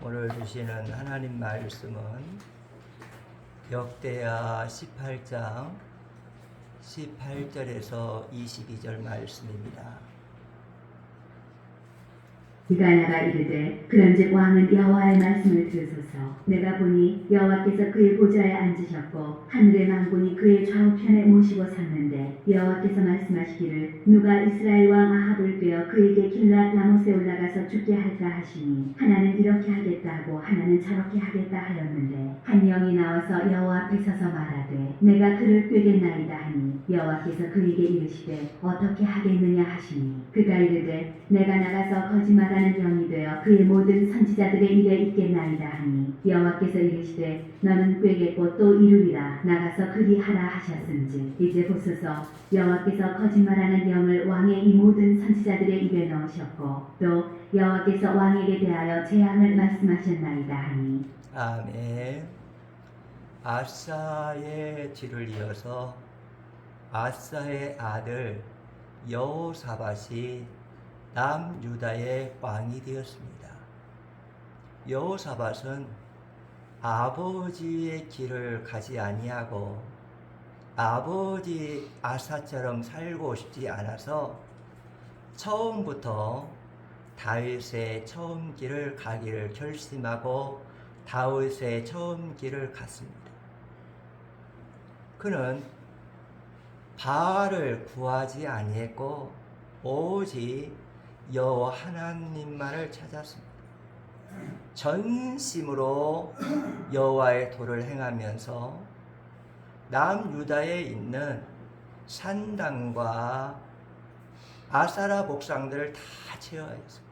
오늘 주시는 하나님 말씀은 역대하 18장 18절에서 22절 말씀입니다. 히갈랴가 이르되 그런즉 왕은 여호와의 말씀을 들으소서. 내가 보니 여호와께서 그의 보좌에 앉으셨고 하늘의 만군이 그의 좌우편에 모시고 섰는데 여호와께서 말씀하시기를 누가 이스라엘 왕 아합을 꿰어 그에게 길랏 라못에 올라가서 죽게 할까 하시니 하나는 이렇게 하겠다 하고 하나는 저렇게 하겠다 하였는데 한 영이 나와서 여호와 앞에 서서 말하되 내가 그를 꿰겠나이다 하니 여호와께서 그에게 이르시되 어떻게 하겠느냐 하시니 그가 이르되 내가 나가서 거짓말하는 영이 되어 그의 모든 선지자들의 입에 있겠나이다 하니 여호와께서 이르시되 너는 꿰겠고 또 이루리라 나가서 그리하라 하셨은즉 이제 보소서 여호와께서 거짓말하는 영을 왕의 이 모든 선지자들의 입에 넣으셨고 또 여호와께서 왕에게 대하여 재앙을 말씀하셨나이다 하니 아멘. 아사의 뒤를 이어서 아사의 아들 여호사밧이 남유다의 왕이 되었습니다. 여호사밧은 아버지의 길을 가지 아니하고 아버지 아사처럼 살고 싶지 않아서 처음부터 다윗의 처음 길을 가기를 결심하고 다윗의 처음 길을 갔습니다. 그는 바알을 구하지 아니했고 오직 여호와 하나님만을 찾았습니다. 전심으로 여호와의 도를 행하면서 남유다에 있는 산당과 아사라 목상들을 다 제어했습니다.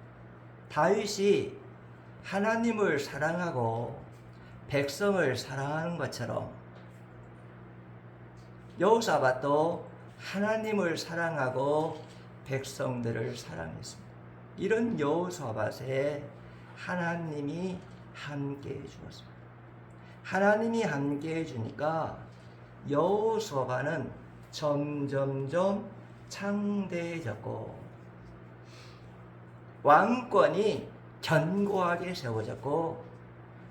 다윗이 하나님을 사랑하고 백성을 사랑하는 것처럼 여호사밧도 하나님을 사랑하고 백성들을 사랑했습니다. 이런 여호사밧에 하나님이 함께해 주었습니다. 하나님이 함께해 주니까 여호사밧은 점점점 창대해졌고 왕권이 견고하게 세워졌고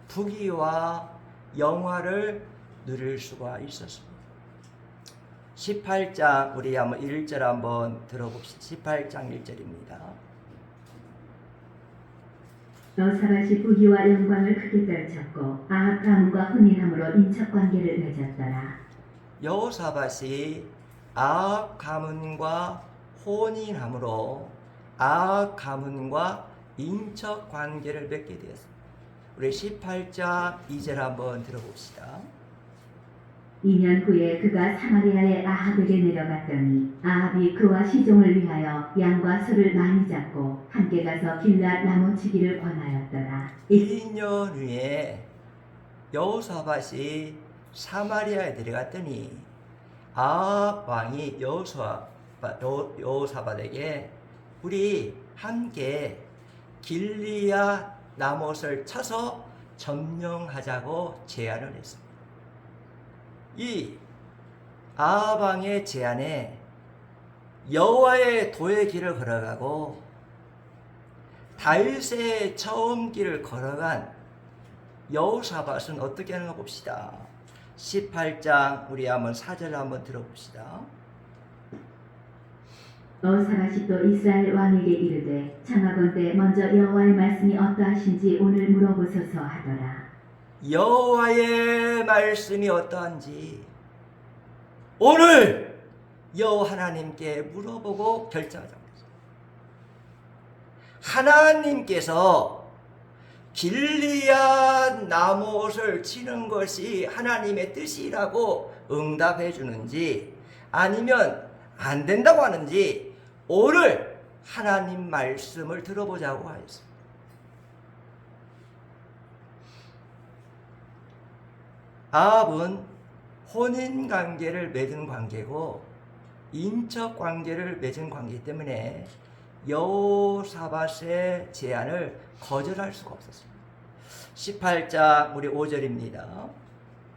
부귀와 영화를 누릴 수가 있었습니다. 18장 우리 한번 1절 한번 들어봅시다. 18장 1절입니다. 여호사밧이 부귀와 영광을 크게 떨쳤고 아합 가문과 혼인함으로 인척관계를 맺었더라. 여호사밧이 아합 가문과 혼인함으로 아합 가문과 인척 관계를 맺게 되었습니다. 우리 18장 2절 한번 들어봅시다. 2년 후에 그가 사마리아의 아합에게 내려갔더니 아합이 그와 시종을 위하여 양과 소를 많이 잡고 함께 가서 길랏 라못치기를 권하였더라. 2년 후에 여호사밧이 사마리아에 내려갔더니 아합 왕이 여호사밧에게 우리 함께 길리앗 라못을 쳐서 점령하자고 제안을 했습니다. 이 아합 왕의 제안에 여호와의 도의 길을 걸어가고 다윗의 처음 길을 걸어간 여호사밧은 어떻게 하는가 봅시다. 18장 우리 한번 4절 한번 들어봅시다. 여호사밧이 또 이스라엘 왕에게 이르되 장하건대 먼저 여호와의 말씀이 어떠하신지 오늘 물어보소서 하더라. 여호와의 말씀이 어떠한지 오늘 여호와 하나님께 물어보고 결정하자고 했습니다. 하나님께서 길리앗 라못을 치는 것이 하나님의 뜻이라고 응답해 주는지 아니면 안 된다고 하는지 오늘 하나님 말씀을 들어보자고 하였습니다. 아합은 혼인관계를 맺은 관계고 인척관계를 맺은 관계이기 때문에 여호사밧의 제안을 거절할 수가 없었습니다. 18장 우리 5절입니다.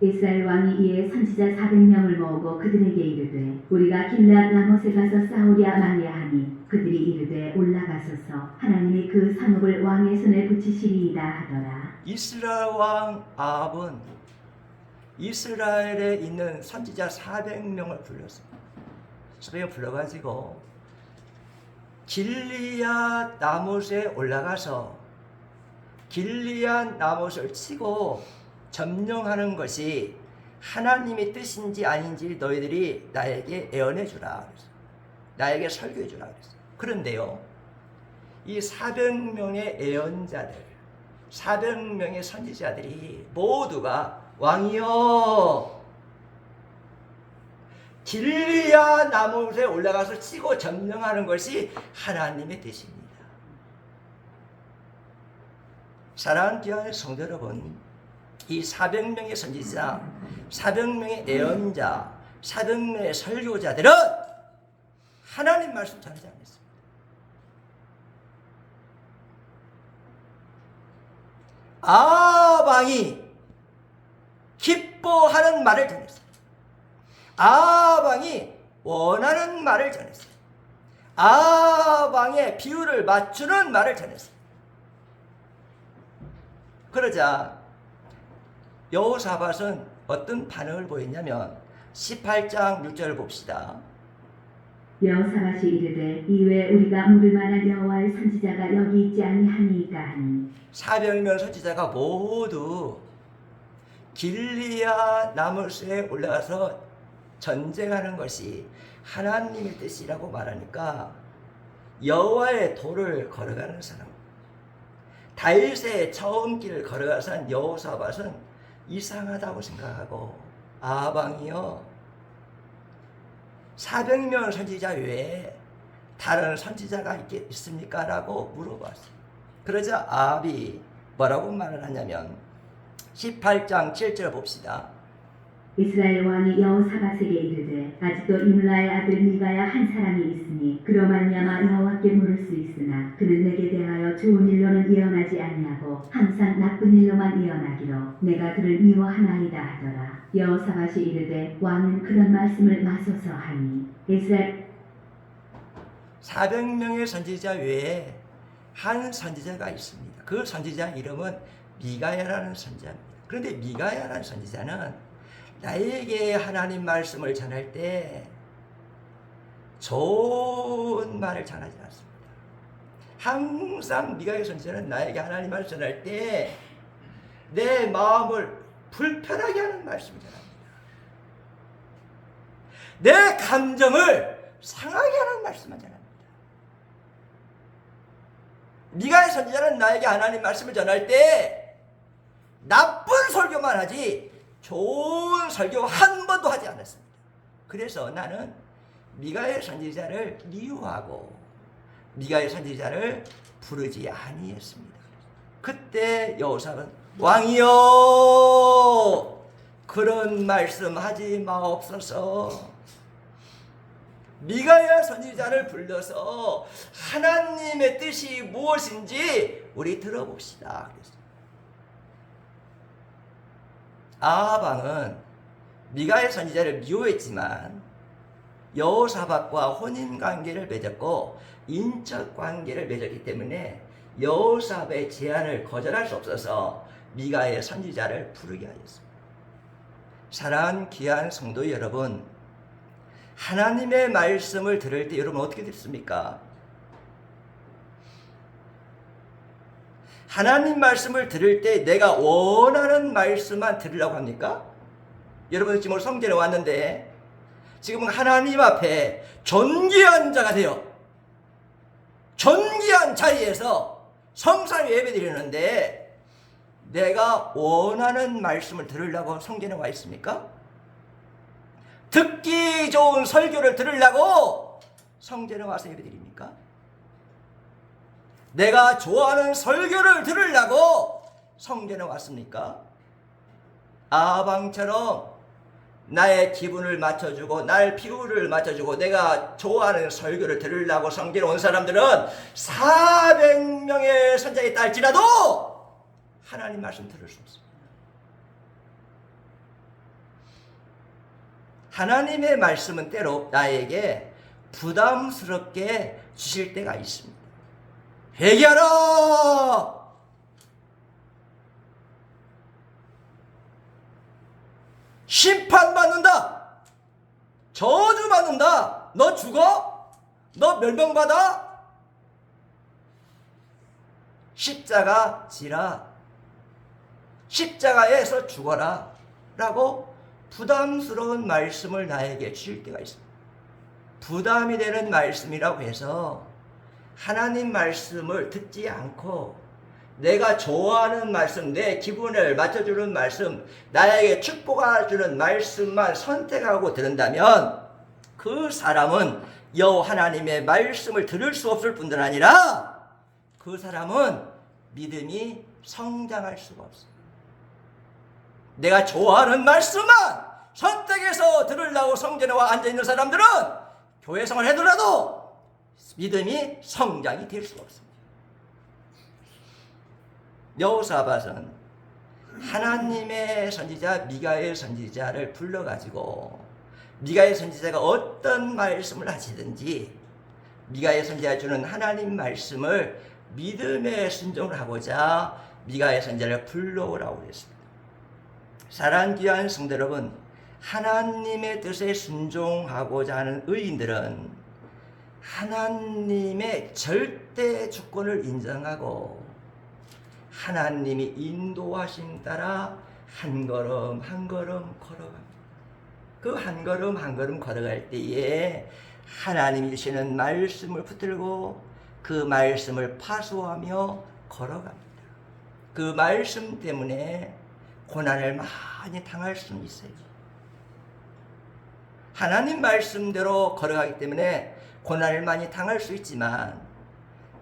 이스라엘 왕이 이에 선지자 400명을 모으고 그들에게 이르되 우리가 길랏 라못에 가서 싸우랴 말랴 하니 그들이 이르되 올라가소서 하나님이 그 상업을 왕의 손에 붙이시리이다 하더라. 이스라엘 왕 아합은 이스라엘에 있는 선지자 400명을 불렀습니다. 400명 불러가지고 길리앗 나못에 올라가서 길리앗 나못을 치고 점령하는 것이 하나님의 뜻인지 아닌지 너희들이 나에게 애언해 주라. 나에게 설교해 주라. 그런데요, 이 400명의 애언자들, 400명의 선지자들이 모두가 왕이여, 길리앗 나못에 올라가서 치고 점령하는 것이 하나님의 뜻입니다. 사랑하는 귀한 성도 여러분, 이 400명의 선지자, 400명의 애언자, 400명의 설교자들은 하나님 말씀 전하지 않았습니다. 아합 왕이 기뻐하는 말을 전했어요. 아합 왕이 원하는 말을 전했어요. 아합 왕의 비유를 맞추는 말을 전했어요. 그러자 여호사밧은 어떤 반응을 보였냐면 18장 6절을 봅시다. 여호사밧이 이르되 이외에 우리가 물을 만한 여호와의 선지자가 여기 있지 아니하니이까 하니 400명 선지자가 모두 길리앗 나못에 올라가서 전쟁하는 것이 하나님의 뜻이라고 말하니까 여호와의 도를 걸어가는 사람, 다윗의 처음 길을 걸어가서 여호사밧은 이상하다고 생각하고 아합 왕이여 400명 선지자 외에 다른 선지자가 있습니까? 라고 물어봤어요. 그러자 아합이 뭐라고 말을 하냐면 18장 7절 봅시다. 이스라엘 왕이 여호사밧에게 이르되 아직도 임라의 아들 미가야 한 사람이 있으니 그로 말미암아 여호와께 물을 수 있으나 그는 내게 대하여 좋은 일로는 예언하지 아니하고 항상 나쁜 일로만 예언하기로 내가 그를 미워하나이다 하더라. 여호사밧이 이르되 왕은 그런 말씀을 마소서 하니 이스라엘 400명의 선지자 외에 한 선지자가 있습니다. 그 선지자 이름은 미가야라는 선지자입니다. 그런데 미가야라는 선지자는 나에게 하나님 말씀을 전할 때 좋은 말을 전하지 않습니다. 항상 미가야 선지자는 나에게 하나님 말씀을 전할 때 내 마음을 불편하게 하는 말씀을 전합니다. 내 감정을 상하게 하는 말씀을 전합니다. 미가야 선지자는 나에게 하나님 말씀을 전할 때 나쁜 설교만 하지 좋은 설교 한 번도 하지 않았습니다. 그래서 나는 미가의 선지자를 미워하고 미가의 선지자를 부르지 아니했습니다. 그때 여호사밧은 왕이여 그런 말씀 하지 마옵소서. 미가야 선지자를 불러서 하나님의 뜻이 무엇인지 우리 들어봅시다. 그랬어요. 아합 왕은 미가의 선지자를 미워했지만 여호사밧과 혼인 관계를 맺었고 인적 관계를 맺었기 때문에 여호사밧의 제안을 거절할 수 없어서 미가의 선지자를 부르게 하였습니다. 사랑하는 귀한 성도 여러분, 하나님의 말씀을 들을 때 여러분 어떻게 됐습니까? 하나님 말씀을 들을 때 내가 원하는 말씀만 들으려고 합니까? 여러분 지금 성전에 왔는데 지금 하나님 앞에 존귀한 자가 되어 존귀한 자리에서 성상 예배 드리는데 내가 원하는 말씀을 들으려고 성전에 와 있습니까? 듣기 좋은 설교를 들으려고 성전에 와서 예배 드립니까? 내가 좋아하는 설교를 들으려고 성전에 왔습니까? 아합 왕처럼 나의 기분을 맞춰주고 날 피부를 맞춰주고 내가 좋아하는 설교를 들으려고 성전에 온 사람들은 400명의 선자에 딸지라도 하나님 말씀 들을 수 없습니다. 하나님의 말씀은 때로 나에게 부담스럽게 주실 때가 있습니다. 회개하라! 심판받는다! 저주받는다! 너 죽어? 너 멸망받아? 십자가 지라. 십자가에서 죽어라. 라고 부담스러운 말씀을 나에게 주실 때가 있습니다. 부담이 되는 말씀이라고 해서 하나님 말씀을 듣지 않고 내가 좋아하는 말씀, 내 기분을 맞춰주는 말씀, 나에게 축복을 주는 말씀만 선택하고 들은다면 그 사람은 여호와 하나님의 말씀을 들을 수 없을 뿐들 아니라 그 사람은 믿음이 성장할 수가 없어요. 내가 좋아하는 말씀만 선택해서 들으려고 성전에 앉아있는 사람들은 교회 생활 해더라도 믿음이 성장이 될 수가 없습니다. 여호사밧은 하나님의 선지자 미가의 선지자를 불러가지고 미가의 선지자가 어떤 말씀을 하시든지 미가의 선지자가 주는 하나님 말씀을 믿음에 순종을 하고자 미가의 선지자를 불러오라고 그랬습니다. 사랑하는 귀한 성도 여러분, 하나님의 뜻에 순종하고자 하는 의인들은 하나님의 절대 주권을 인정하고 하나님이 인도하심 따라 한 걸음 한 걸음 걸어갑니다. 그 한 걸음 한 걸음 걸어갈 때에 하나님이 주시는 말씀을 붙들고 그 말씀을 파수하며 걸어갑니다. 그 말씀 때문에 고난을 많이 당할 수는 있어요. 하나님 말씀대로 걸어가기 때문에 고난을 많이 당할 수 있지만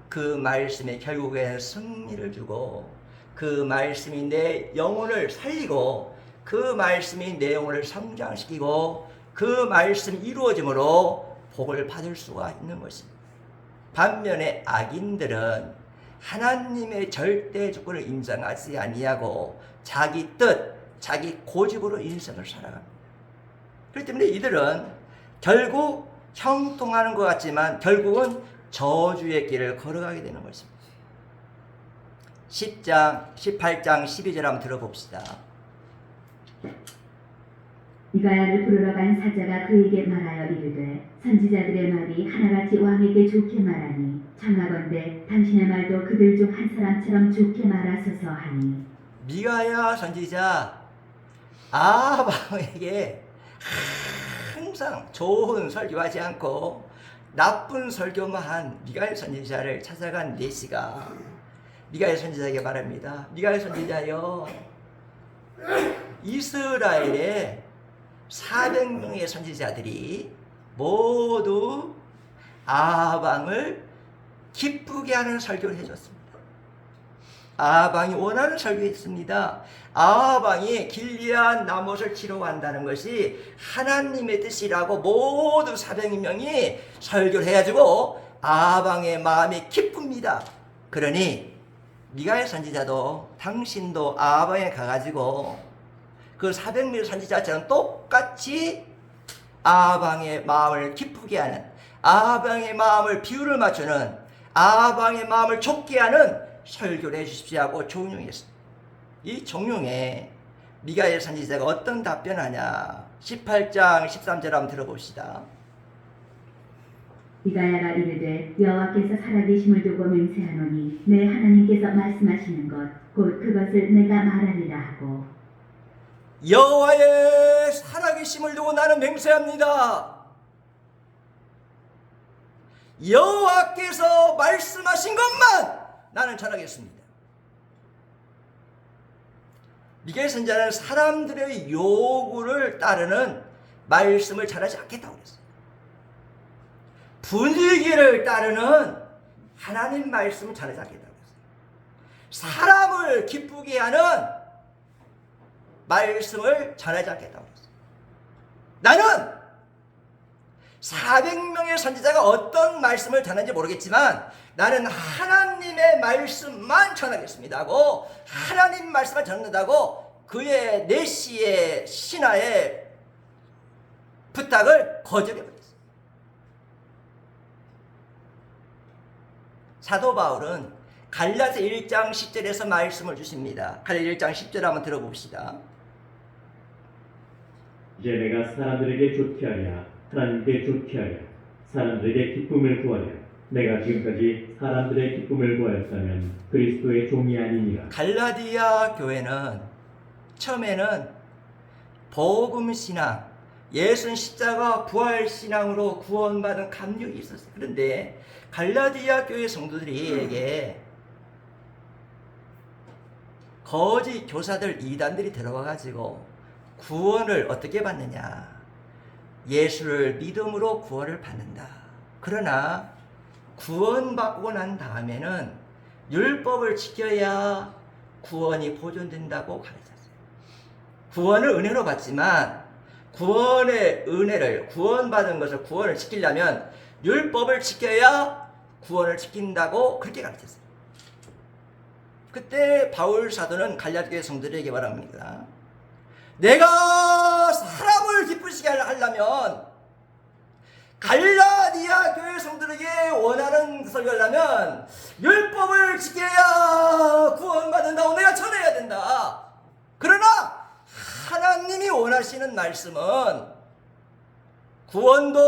그 말씀이 결국에 승리를 주고 그 말씀이 내 영혼을 살리고 그 말씀이 내 영혼을 성장시키고 그 말씀이 이루어짐으로 복을 받을 수가 있는 것입니다. 반면에 악인들은 하나님의 절대 주권을 인정하지 아니하고 자기 뜻, 자기 고집으로 인생을 살아갑니다. 그렇기 때문에 이들은 결국 형통하는 것 같지만 결국은 저주의 길을 걸어가게 되는 것입니다. 10장, 18장, 12절 한번 들어봅시다. 미가야를 부르러 간 사자가 그에게 말하여 이르되 선지자들의 말이 하나같이 왕에게 좋게 말하니 청하건대 당신의 말도 그들 중 한 사람처럼 좋게 말하소서 하니 미가야 선지자 아방에게 항상 좋은 설교하지 않고 나쁜 설교만 한 미가야 선지자를 찾아간 내시가 미가야 선지자에게 말합니다. 미가야 선지자여, 이스라엘의 400명의 선지자들이 모두 아방을 기쁘게 하는 설교를 해줬습니다. 아방이 원하는 설교했습니다. 아방이 길리앗 나못을 치러 간다는 것이 하나님의 뜻이라고 모두 400명이 설교를 해가지고 아방의 마음이 기쁩니다. 그러니 미가야 선지자도 당신도 아방에 가가지고 그 400명의 선지자처럼 똑같이 아방의 마음을 기쁘게 하는, 아방의 마음을 비율을 맞추는, 아방의 마음을 좁게 하는 설교를 해주십시오 하고 종용했습니다. 이 종용에 미가야 선지자가 어떤 답변하냐, 18장 13절 한번 들어봅시다. 미가야가 이르되 여호와께서 살아계심을 두고 맹세하노니 내 하나님께서 말씀하시는 것 곧 그것을 내가 말하리라 하고 여호와의 살아계심을 두고 나는 맹세합니다. 여호와께서 말씀하신 것만 나는 전하겠습니다. 미가야 선지자는 사람들의 요구를 따르는 말씀을 전하지 않겠다고 그랬어요. 분위기를 따르는 하나님 말씀을 전하지 않겠다고 그랬어요. 사람을 기쁘게 하는 말씀을 전하지 않겠다고 그랬어요. 나는 400명의 선지자가 어떤 말씀을 전하는지 모르겠지만 나는 하나님의 말씀만 전하겠습니다 하고 하나님 말씀을 전한다고 그의 내시의 신하의 부탁을 거절해버렸어요. 사도 바울은 갈라디아 1장 10절에서 말씀을 주십니다. 갈라디아 1장 10절 한번 들어봅시다. 이제 내가 사람들에게 좋게 하랴 하나님께 좋게 하랴 사람들에게 기쁨을 구하랴 내가 지금까지 사람들의 기쁨을 구하였다면 그리스도의 종이 아니니라. 갈라디아 교회는 처음에는 복음 신앙, 예수 십자가 부활 신앙으로 구원받은 감격이 있었어요. 그런데 갈라디아 교회 성도들에게 거짓 교사들 이단들이 들어와 가지고 구원을 어떻게 받느냐? 예수를 믿음으로 구원을 받는다. 그러나 구원받고 난 다음에는 율법을 지켜야 구원이 보존된다고 가르쳤어요. 구원을 은혜로 받지만 구원의 은혜를, 구원받은 것을 구원을 지키려면 율법을 지켜야 구원을 지킨다고 그렇게 가르쳤어요. 그때 바울 사도는 갈라디아 성도들에게 말합니다. 내가 사람을 기쁘시게 하려면, 갈라디아 교회 성도들에게 원하는 설교를 하려면 율법을 지켜야 구원받는다고 내가 전해야 된다. 그러나 하나님이 원하시는 말씀은 구원도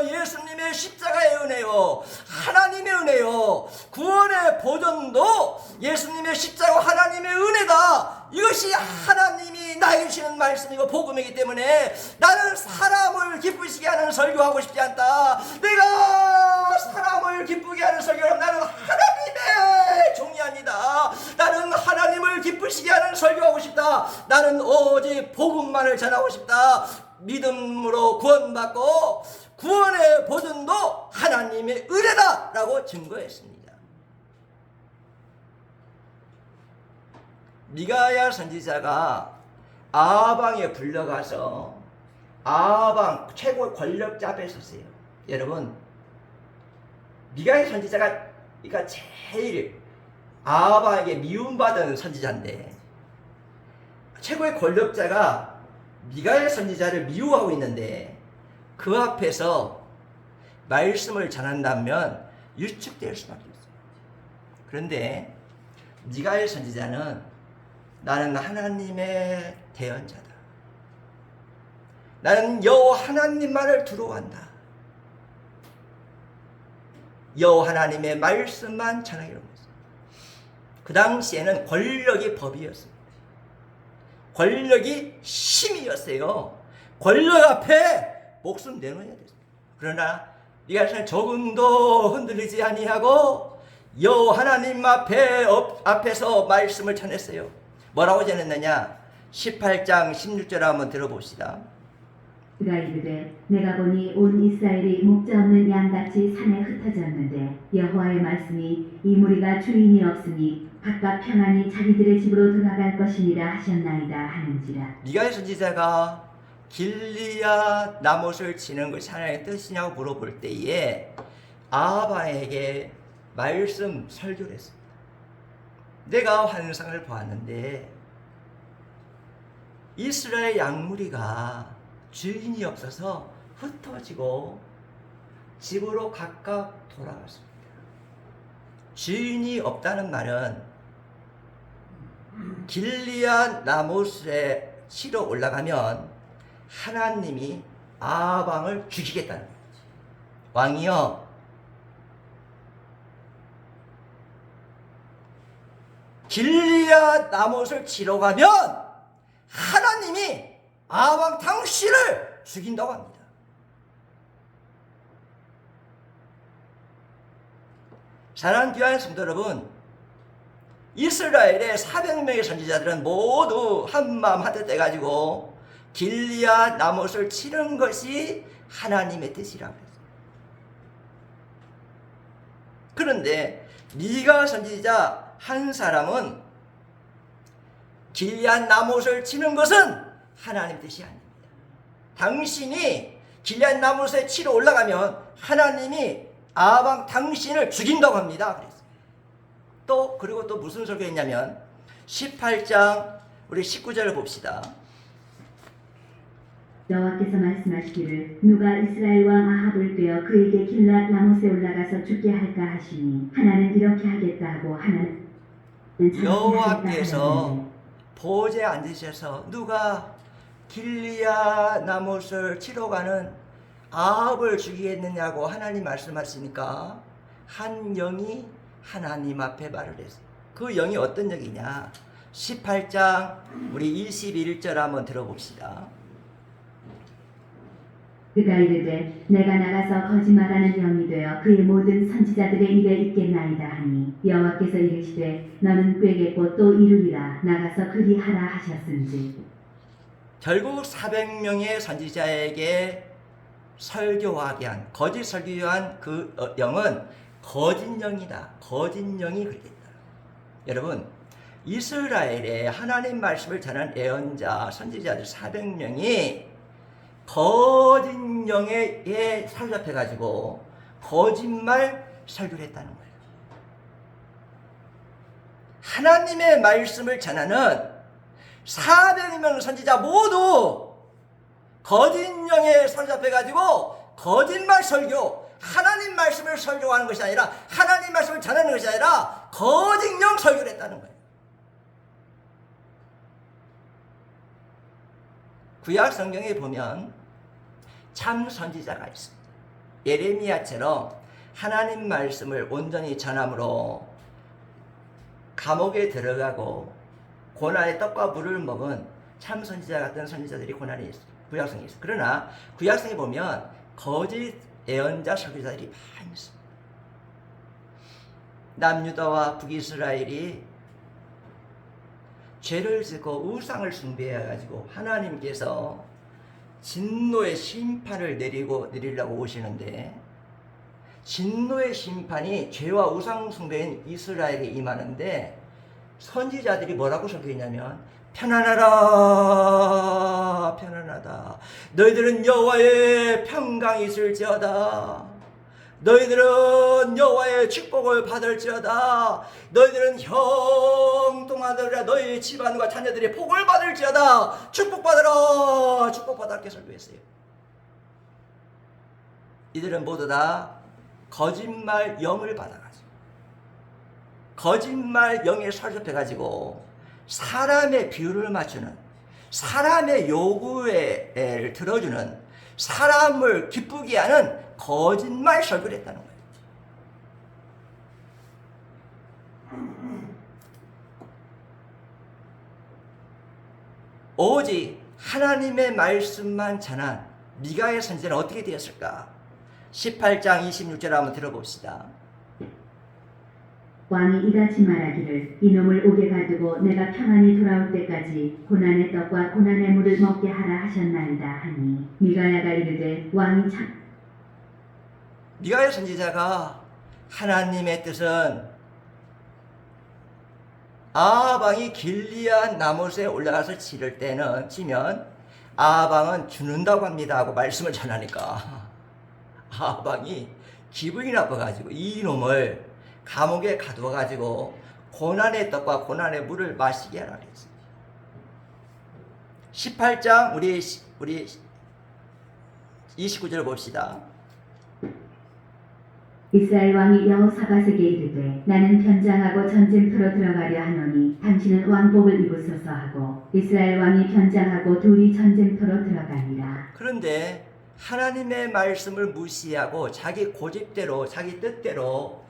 예수님의 십자가의 은혜요, 하나님의 은혜요, 구원의 보존도 예수님의 십자가 하나님의 은혜다. 이것이 하나님이 나에게 주시는 말씀이고 복음이기 때문에 나는 사람을 기쁘시게 하는 설교하고 싶지 않다. 내가 사람을 기쁘게 하는 설교를 나는 하나님의 종이 아니다. 나는 하나님을 기쁘시게 하는 설교하고 싶다. 나는 오직 복음만을 전하고 싶다. 믿음으로 구원받고 구원의 보존도 하나님의 은혜다라고 증거했습니다. 미가야 선지자가 아방에 불려가서 아방 최고 권력자 앞에 섰어요. 여러분, 미가야 선지자가 그러니까 제일 아방에게 미움받은 선지자인데 최고의 권력자가 미가야 선지자를 미워하고 있는데 그 앞에서 말씀을 전한다면 유축될 수밖에 없어요. 그런데 미가야 선지자는 나는 하나님의 대언자다. 나는 여호와 하나님만을 두려워한다. 여호와 하나님의 말씀만 전하기로 했어요. 그 당시에는 권력이 법이었습니다. 권력이 힘이었어요. 권력 앞에 목숨 내놓아야 됐어요. 그러나 미가야는 조금도 흔들리지 아니하고 여호와 하나님 앞에서 말씀을 전했어요. 뭐라고 전했느냐? 18장 16절 한번 들어봅시다. 그가 이르되 내가 보니 온 이스라엘이 목자 없는 양같이 산에 흩어졌는데 여호와의 말씀이 이 무리가 주인이 없으니 각각 평안히 자기들의 집으로 돌아갈 것이니라 하셨나이다 하는지라. 미가야 선지자가 길리앗 나못을 치는 것이 하나님의 뜻이냐고 물어볼 때에 아하바에게 말씀 설교를 했습니다. 내가 환상을 보았는데 이스라엘 양무리가 주인이 없어서 흩어지고 집으로 각각 돌아갔습니다. 주인이 없다는 말은 길리앗 나못에 치러 올라가면 하나님이 아방을 죽이겠다는 거죠. 왕이여, 길리앗 나못을 치러 가면 하나님이 아방 당신을 죽인다고 합니다. 사랑하는 귀한 성도 여러분, 이스라엘의 400명의 선지자들은 모두 한마음 한뜻 돼가지고 길리앗 나못을 치는 것이 하나님의 뜻이라고 했어요. 그런데 미가 선지자 한 사람은 길리앗 나못을 치는 것은 하나님의 뜻이 아닙니다. 당신이 길리앗 나못에 치러 올라가면 하나님이 아방 당신을 죽인다고 합니다. 그랬어요. 그리고 또 무슨 설교했냐면 18장 우리 19절을 봅시다. 여호와께서 말씀하시기를 누가 이스라엘 왕 아합을 꾀어 그에게 길랏 라못에 올라가서 죽게 할까 하시니 하나는 이렇게 하겠다 하고 하나는 저렇게 하겠다 여호와께서 하였는데 보좌에 앉으셔서 누가 길리야 나못을 치러 가는 아합을 죽이겠느냐고 하나님 말씀하시니까 한 영이 하나님 앞에 말을 했어요. 그 영이 어떤 영이냐? 18장 우리 21절 한번 들어봅시다. 그가 이르되 내가 나가서 거짓말하는 영이 되어 그의 모든 선지자들의 입에 있겠나이다 하니 여호와께서 이르시되 너는 꾀겠고 또 이루리라 나가서 그리하라 하셨은지. 결국 400명의 선지자에게 설교하게 한 거짓 설교한 그 영은 거짓 영이다. 거짓 영이 그러겠다. 여러분 이스라엘에 하나님 말씀을 전한 예언자 선지자들 400명이 거짓 영에 사로잡혀가지고 거짓말 설교를 했다는 거예요. 하나님의 말씀을 전하는 400명 선지자 모두 거짓 영에 사로잡혀가지고 거짓말 설교, 하나님 말씀을 설교하는 것이 아니라 하나님 말씀을 전하는 것이 아니라 거짓 영 설교를 했다는 거예요. 구약 성경에 보면 참 선지자가 있습니다. 예레미야처럼 하나님 말씀을 온전히 전함으로 감옥에 들어가고 고난의 떡과 물을 먹은 참 선지자 같은 선지자들이 고난에 있어요. 구약성에 있어요. 그러나 구약성에 보면 거짓 예언자 설교자들이 많이 있습니다. 남유다와 북이스라엘이 죄를 짓고 우상을 숭배해가지고 하나님께서 진노의 심판을 내리려고 오시는데 진노의 심판이 죄와 우상 숭배인 이스라엘에 임하는데 선지자들이 뭐라고 설교했냐면 편안하라 편안하다 너희들은 여호와의 평강이 있을지어다 너희들은 여호와의 축복을 받을지어다 너희들은 형통하더라 너희 집안과 자녀들이 복을 받을지어다 축복받으라 축복받아 이렇게 설교했어요. 이들은 모두 다 거짓말 영을 받아가지고 거짓말 영에 사로잡혀가지고 사람의 비유를 맞추는 사람의 요구를 들어주는 사람을 기쁘게 하는 거짓말 설교를 했다는 거예요. 오직 하나님의 말씀만 전한 미가의 선지자는 어떻게 되었을까? 18장 26절 한번 들어봅시다. 왕이 이같이 말하기를 이놈을 옥에 가두고 내가 평안히 돌아올 때까지 고난의 떡과 고난의 물을 먹게 하라 하셨나이다 하니 미가야가 이르되 왕이 참 미가의 선지자가 하나님의 뜻은 아방이 길리앗 나못에 올라가서 치면 아방은 죽는다고 합니다 하고 말씀을 전하니까 아방이 기분이 나빠가지고 이놈을 감옥에 가두어가지고 고난의 떡과 고난의 물을 마시게 하라 그랬어요. 18장 우리 29절을 봅시다. 이스라엘 왕이 여호사밧에게 이르되 나는 변장하고 전쟁터로 들어가려 하노니 당신은 왕복을 입으소서 하고 이스라엘 왕이 변장하고 둘이 전쟁터로 들어가니라. 그런데 하나님의 말씀을 무시하고 자기 고집대로 자기 뜻대로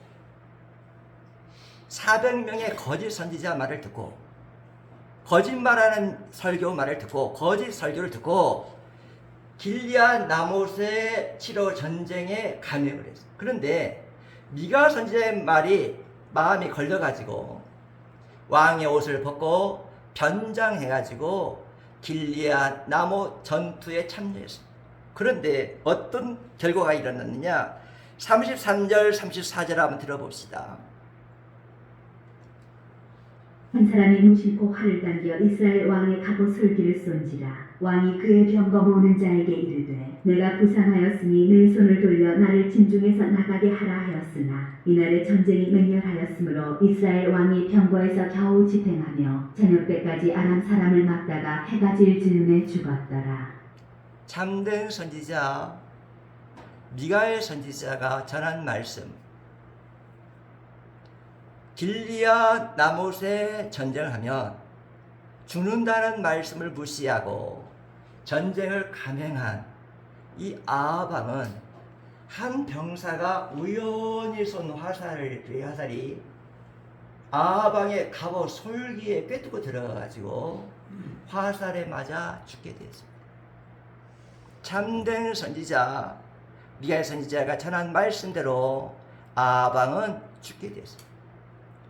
400명의 거짓 선지자 말을 듣고 거짓말하는 설교 말을 듣고 거짓 설교를 듣고 길리앗 나못의 치러 전쟁에 감행을 했어요. 그런데 미가 선지자의 말이 마음이 걸려가지고 왕의 옷을 벗고 변장해가지고 길리앗 나못 전투에 참여했어요. 그런데 어떤 결과가 일어났느냐? 33절 34절 한번 들어봅시다. 한 사람이 무심코 활을 당겨 이스라엘 왕의 갑옷 솔기를 쏜지라. 왕이 그의 병거 모으는 자에게 이르되 내가 부상하였으니 내 손을 돌려 나를 진중에서 나가게 하라 하였으나 이날에 전쟁이 맹렬하였으므로 이스라엘 왕이 병거에서 겨우 지탱하며 저녁 때까지 아람 사람을 막다가 해가 질 즈음에 죽었더라. 참된 선지자 미가엘 선지자가 전한 말씀, 길리앗 나못에 전쟁하면 죽는다는 말씀을 무시하고 전쟁을 감행한 이 아합 왕은 한 병사가 우연히 쏜 화살이 아합 왕의 갑옷 솔기에 꿰뚫고 들어가가지고 화살에 맞아 죽게 되었습니다. 참된 선지자 미가엘 선지자가 전한 말씀대로 아합 왕은 죽게 되었습니다.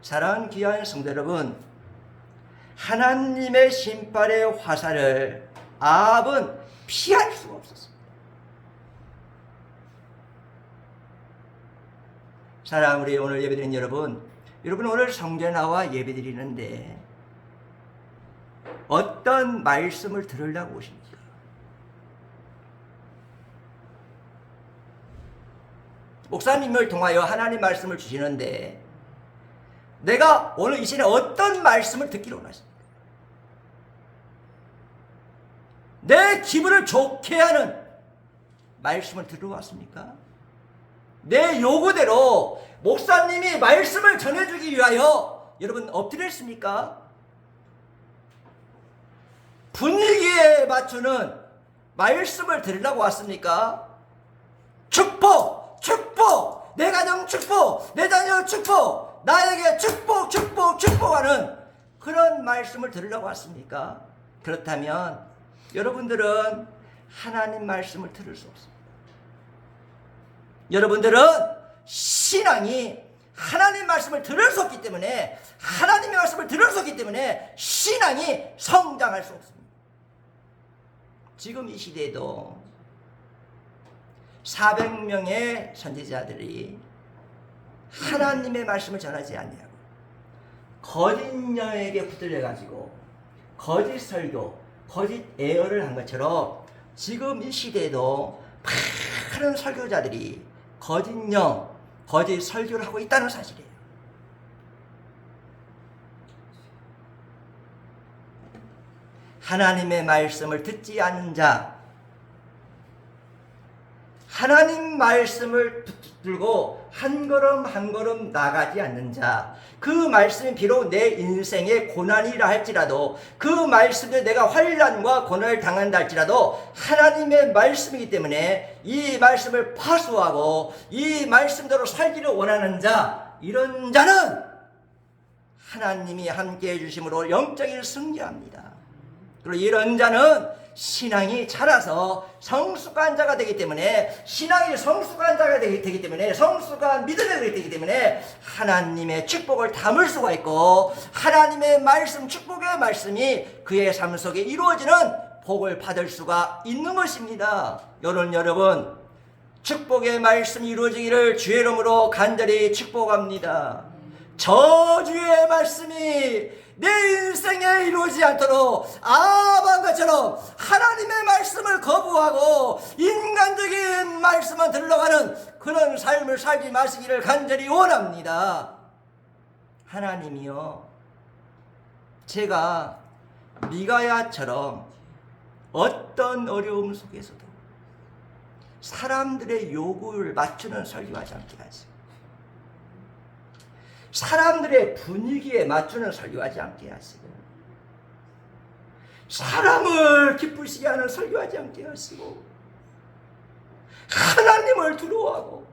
사랑하는 귀한 성도 여러분, 하나님의 심판의 화살을 아합은 피할 수가 없었습니다. 사랑하는 우리 오늘 예배드리는 여러분 오늘 성전에 나와 예배드리는데 어떤 말씀을 들으려고 오십니까? 목사님을 통하여 하나님 말씀을 주시는데 내가 오늘 이 시간에 어떤 말씀을 듣기로 원하십니까? 내 기분을 좋게 하는 말씀을 들어왔습니까? 내 요구대로 목사님이 말씀을 전해주기 위하여 여러분 엎드렸습니까? 분위기에 맞추는 말씀을 들으려고 왔습니까? 축복, 축복, 내 가정 축복, 내 자녀 축복, 나에게 축복, 축복, 축복하는 그런 말씀을 들으려고 왔습니까? 그렇다면 여러분들은 하나님 말씀을 들을 수 없습니다. 여러분들은 신앙이 하나님 말씀을 들을 수 없기 때문에 하나님의 말씀을 들을 수 없기 때문에 신앙이 성장할 수 없습니다. 지금 이 시대에도 400명의 선지자들이 하나님의 말씀을 전하지 아니하고 거짓 영에게 붙들려 가지고 거짓 설교, 거짓 예언을 한 것처럼 지금 이 시대에도 많은 설교자들이 거짓 영, 거짓 설교를 하고 있다는 사실이에요. 하나님의 말씀을 듣지 않는 자, 하나님 말씀을 붙들고 한 걸음 한 걸음 나가지 않는 자, 그 말씀이 비록 내 인생의 고난이라 할지라도 그 말씀에 내가 환난과 고난을 당한다 할지라도 하나님의 말씀이기 때문에 이 말씀을 파수하고 이 말씀대로 살기를 원하는 자, 이런 자는 하나님이 함께 해주심으로 영적인 승리합니다. 그리고 이런 자는 신앙이 자라서 성숙한 자가 되기 때문에 신앙이 성숙한 자가 되기 때문에 성숙한 믿음이 되기 때문에 하나님의 축복을 담을 수가 있고 하나님의 말씀, 축복의 말씀이 그의 삶 속에 이루어지는 복을 받을 수가 있는 것입니다. 여러분 축복의 말씀이 이루어지기를 주의 이름으로 간절히 축복합니다. 저주의 말씀이 내 인생에 이루어지지 않도록 아합 것처럼 하나님의 말씀을 거부하고 인간적인 말씀만 들러가는 그런 삶을 살지 마시기를 간절히 원합니다. 하나님이요, 제가 미가야처럼 어떤 어려움 속에서도 사람들의 요구를 맞추는 설교하지 않게 하시고 사람들의 분위기에 맞추는 설교하지 않게 하시고 사람을 기쁘시게 하는 설교하지 않게 하시고 하나님을 두려워하고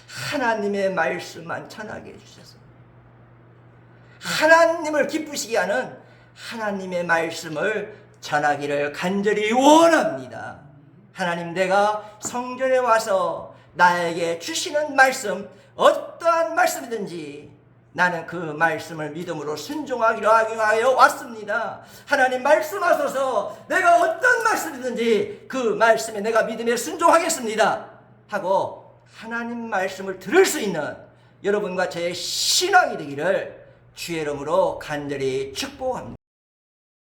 하나님의 말씀만 전하게 해주셔서 하나님을 기쁘시게 하는 하나님의 말씀을 전하기를 간절히 원합니다. 하나님, 내가 성전에 와서 나에게 주시는 말씀, 어떠한 말씀이든지 나는 그 말씀을 믿음으로 순종하기로 하여 왔습니다. 하나님, 말씀하소서. 내가 어떤 말씀이든지 그 말씀에 내가 믿음에 순종하겠습니다 하고 하나님 말씀을 들을 수 있는 여러분과 저의 신앙이 되기를 주의 이름으로 간절히 축복합니다.